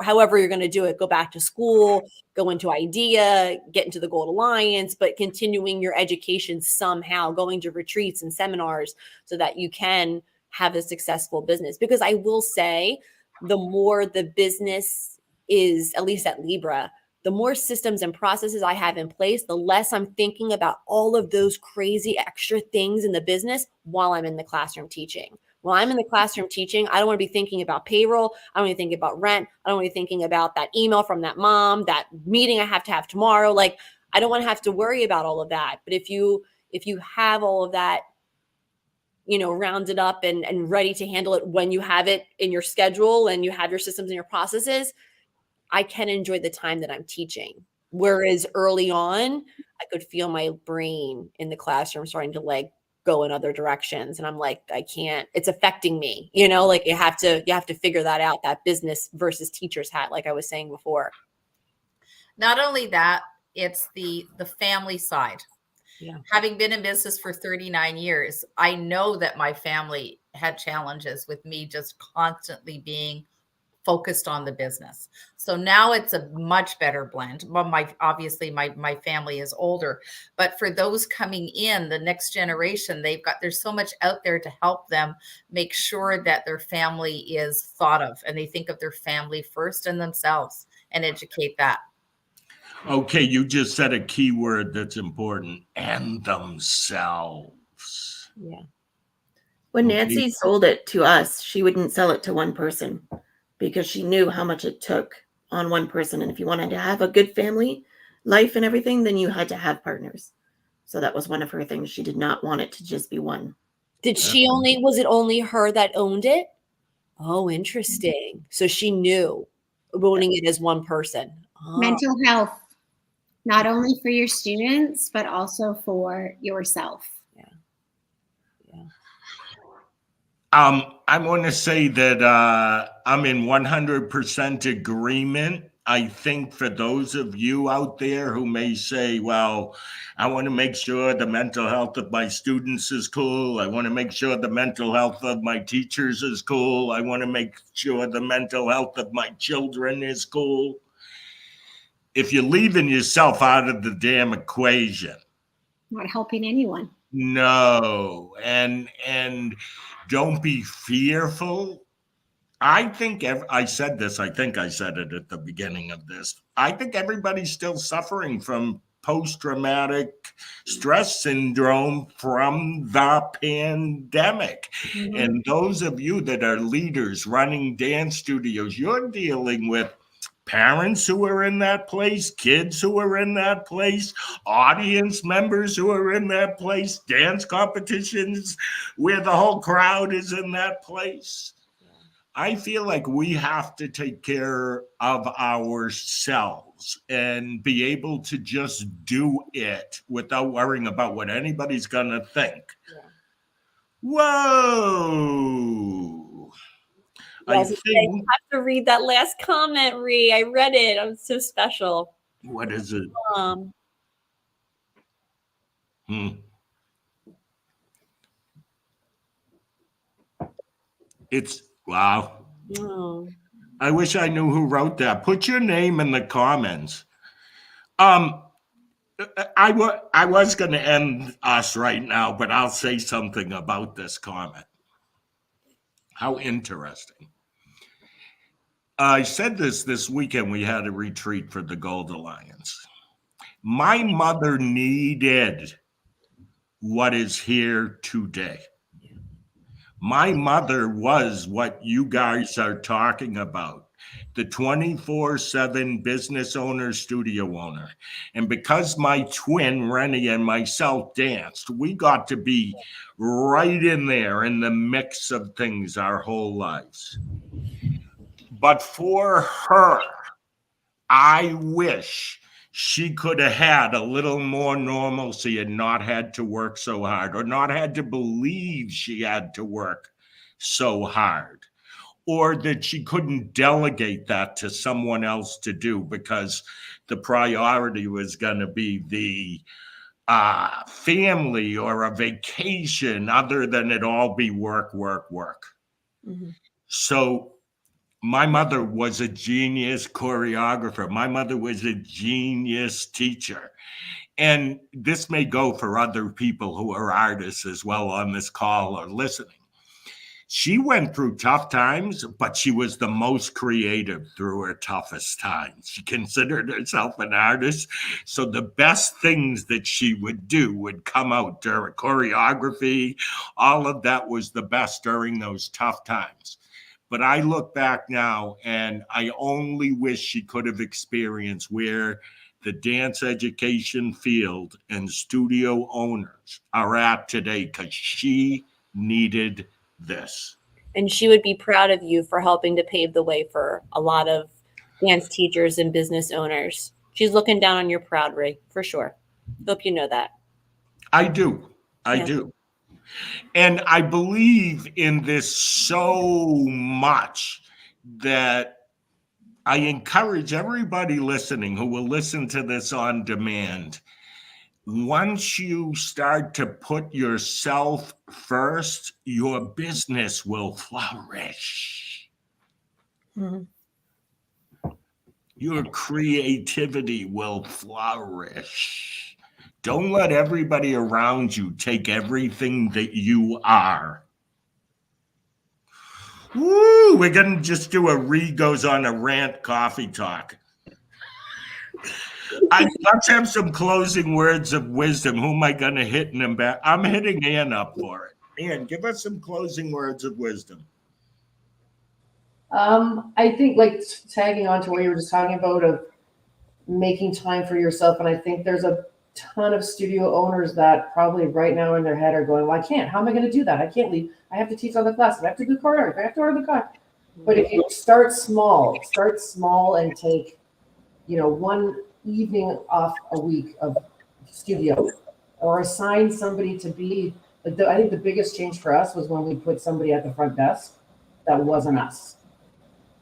however you're going to do it, go back to school, go into IDEA, get into the Gold Alliance, but continuing your education somehow, going to retreats and seminars so that you can have a successful business. Because I will say, the more the business is, at least at Libra, the more systems and processes I have in place, the less I'm thinking about all of those crazy extra things in the business while I'm in the classroom teaching. While I'm in the classroom teaching, I don't want to be thinking about payroll. I don't want to be thinking about rent. I don't want to be thinking about that email from that mom, that meeting I have to have tomorrow. Like, I don't want to have to worry about all of that. But if you have all of that, rounded up and ready to handle it when you have it in your schedule and you have your systems and your processes, I can enjoy the time that I'm teaching. Whereas early on, I could feel my brain in the classroom starting to like go in other directions. And I'm like, I can't, it's affecting me, like you have to figure that out, that business versus teacher's hat, like I was saying before. Not only that, it's the family side. Yeah. Having been in business for 39 years, I know that my family had challenges with me just constantly being focused on the business. So now it's a much better blend. Well, my family is older, but for those coming in, the next generation, there's so much out there to help them make sure that their family is thought of and they think of their family first and themselves and educate that. Okay, you just said a key word that's important, and themselves. Yeah. When Okay. Nancy sold it to us, she wouldn't sell it to one person because she knew how much it took on one person. And if you wanted to have a good family life and everything, then you had to have partners. So that was one of her things. She did not want it to just be one. Was it only her that owned it? Oh, interesting. So she knew owning it as one person. Oh. Mental health, not only for your students, but also for yourself. I want to say that I'm in 100% agreement. I think for those of you out there who may say, well, I want to make sure the mental health of my students is cool. I want to make sure the mental health of my teachers is cool. I want to make sure the mental health of my children is cool. If you're leaving yourself out of the damn equation, Not helping anyone. No, and don't be fearful. I think I said this. I think I said it at the beginning of this. I think everybody's still suffering from post-traumatic stress syndrome from the pandemic. And those of you that are leaders running dance studios, you're dealing with parents who are in that place, kids who are in that place, audience members who are in that place, dance competitions where the whole crowd is in that place. I feel like we have to take care of ourselves and be able to just do it without worrying about what anybody's going to think. Yeah. Whoa. I Yes, think, I have to read that last comment, Ree. I read it. It's so special. what is it? It's, wow. Oh. I wish I knew who wrote that. Put your name in the comments. I was going to end us right now, but I'll say something about this comment. How interesting. I said this weekend. We had a retreat for the Gold Alliance. My mother needed what is here today. My mother was what you guys are talking about, the 24/7 business owner, studio owner. And because my twin, Rennie, and myself danced, we got to be right in there in the mix of things our whole lives. But for her, I wish she could have had a little more normalcy and not had to work so hard, or not had to believe she had to work so hard, or that she couldn't delegate that to someone else to do because the priority was going to be the family or a vacation, other than it all be work, work, work. Mm-hmm. So my mother was a genius choreographer. My mother was a genius teacher. And this may go for other people who are artists as well on this call or listening. She went through tough times, but she was the most creative through her toughest times. She considered herself an artist. So the best things that she would do would come out during choreography. All of that was the best during those tough times. But I look back now and I only wish she could have experienced where the dance education field and studio owners are at today, because she needed this. And she would be proud of you for helping to pave the way for a lot of dance teachers and business owners. She's looking down on your proud, Ray, for sure. Hope you know that. I do. I do. And I believe in this so much that I encourage everybody listening who will listen to this on demand. Once you start to put yourself first, your business will flourish. Mm-hmm. Your creativity will flourish. Don't let everybody around you take everything that you are. Woo, we're going to just do a Ree goes on a rant coffee talk. Let's have some closing words of wisdom. Who am I going to hit in them back? I'm hitting Ann up for it. Ann, give us some closing words of wisdom. I think, like, tagging on to what you were just talking about of making time for yourself. And I think there's a ton of studio owners that probably right now in their head are going, well, I can't. How am I going to do that? I can't leave. I have to teach other classes. I have to do choreography. I have to order the car. But if you start small and take, one evening off a week of studio, or assign somebody to be, I think the biggest change for us was when we put somebody at the front desk that wasn't us,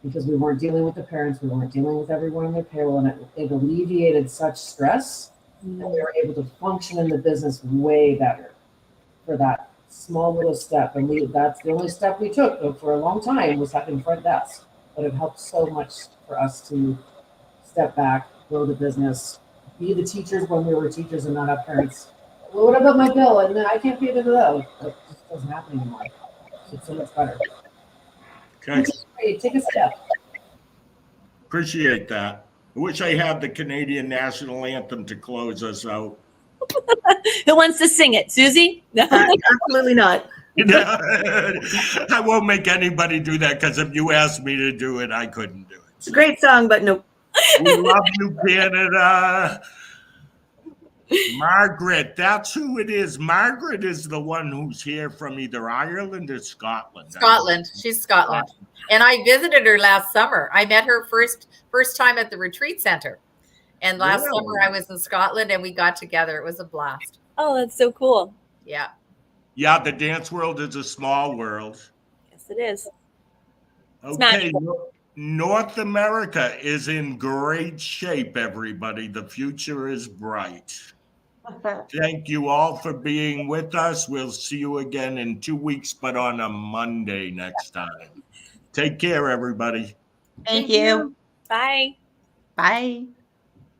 because we weren't dealing with the parents, we weren't dealing with everyone on their payroll, and it alleviated such stress, and we were able to function in the business way better for that small little step. And that's the only step we took for a long time, was having front desk, but it helped so much for us to step back, grow the business, be the teachers when we were teachers and not have parents Well, what about my bill? And I can't pay the bill. That just doesn't happen anymore. It's so much better. Okay, Hey, take a step. appreciate that. I wish I had the Canadian national anthem to close us out. Who wants to sing it? Susie? Absolutely not. I won't make anybody do that because if you asked me to do it, I couldn't do it. It's a great song, but no. We love you, Canada. Margaret, that's who it is. Margaret is the one who's here from either Ireland or Scotland. Scotland. She's Scotland. And I visited her last summer. I met her first time at the retreat center. And last Really? summer I was in Scotland and we got together. It was a blast. Oh, that's so cool. Yeah. Yeah, the dance world is a small world. Yes, it is. It's Okay, magical. North America is in great shape, everybody. The future is bright. Thank you all for being with us. We'll see you again in 2 weeks, but on a Monday next time. Take care, everybody. Thank you. Bye. Bye.